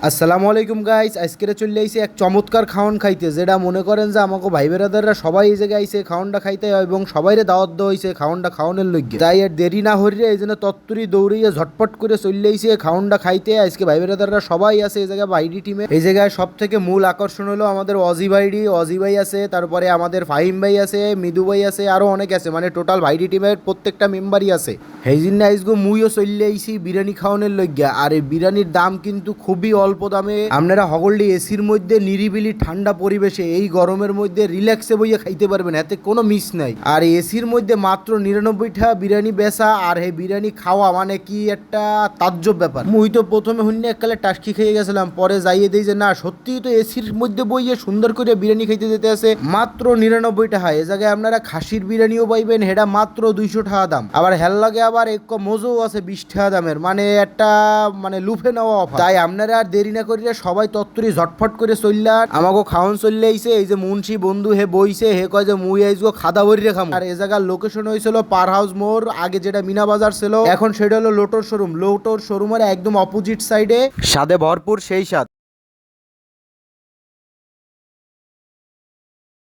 আসসালামু আলাইকুম গাইস, আজকে চলে আইছি এক চমৎকার খাওয়ান খাইতে, যেটা মনে করেন যে আমাকে ভাই বেরাদাররা সবাই এই জায়গায় আইছে খাওয়ানটা খাইতে এবং সবাইরে দাওয়াত দেওয়া হয়েছে খাওয়ানটা খাওয়ানোর লইগে। তাই আর দেরি না হরিয়ে এই জন্য তত্তরি দৌড়িয়ে ঝটপট করে চলে আইছে খাওয়ানটা খাইতে। আজকে ভাই বেরাদাররা সবাই আছে এই জায়গায় বাইডি টিমে। এই জায়গায় সব থেকে মূল আকর্ষণ হলো আমাদের অজি ভাই আছে, তারপরে আমাদের ফাহিম ভাই আছে, মিদু ভাই আছে, আরো অনেক আছে, মানে টোটাল ভাইডি টিমের প্রত্যেকটা মেম্বারই আছে। এই জন্য আজকে মুইও চলে আইছি বিরিয়ানি খাওয়ানোর লইগা। আর এই বিরিয়ানির দাম কিন্তু খুবই অল্প দামে। আপনারা হগলডি এসির মধ্যে নিরিবিলি ঠান্ডা পরিবেশে এই গরমের মধ্যে রিল্যাক্সে বইয়ে খাইতে পারবেন, এতে কোনো মিস নাই। আর এসির মধ্যে মাত্র 99 টাকা বিরিয়ানি বেচা, আর এই বিরিয়ানি খাওয়া মানে কি একটা তাজ্জব ব্যাপার। মুই তো প্রথমে হইনি এককালে টাস্কি খেয়ে গেছিলাম, পরে যাইয়ে দেই যে না সত্যিই তো এসির মধ্যে বইয়ে সুন্দর করে বিরিয়ানি খাইতে যেতে আছে মাত্র 99 টাকা। এ জায়গায় আপনারা খাসির বিরিয়ানিও পাইবেন, হেটা মাত্র 200 টাকা দাম। আবার হেল লাগে আবার এক মজও আছে 20 টাকা দামের, মানে একটা মানে লুফে নেওয়া অফার। তাই আপনারা আর দেরি না করিয়া সবাই তত্তরি ঝটফট করে চললা আমাকে খাওয়ান চললে আইছে। এই যে মুন্সি বন্ধু হে বইছে, হে কয় যে মুই আইজগো খাদা বরিরে খামু। আর এ জায়গার লোকেশন হয়েছিল পার হাউস মোড়, আগে যেটা মিনা বাজার ছিল এখন সেটা হলো লোটোর শোরুম। লোটোর শোরুমের একদম অপোজিট সাইডে স্বাদে ভরপুর সেই স্বাদ।